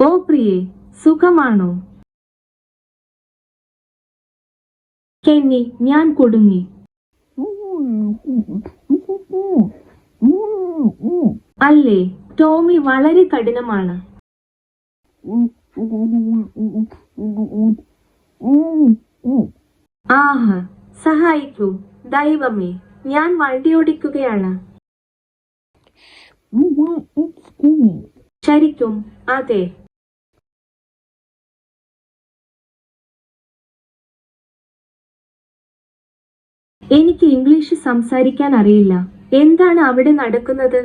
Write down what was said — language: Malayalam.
ഓ പ്രിയേ, സുഖമാണോ? കെന്നി, ഞാൻ കുടുങ്ങി. അല്ലേ, ടോമി വളരെ കഠിനമാണ്. ആഹ്, സഹായിക്കൂ ദൈവമേ, ഞാൻ വണ്ടിയോടിക്കുകയാണ്. ശരിക്കും? അതെ. എനിക്ക് ഇംഗ്ലീഷ് സംസാരിക്കാൻ അറിയില്ല. എന്താണ് അവിടെ നടക്കുന്നത്?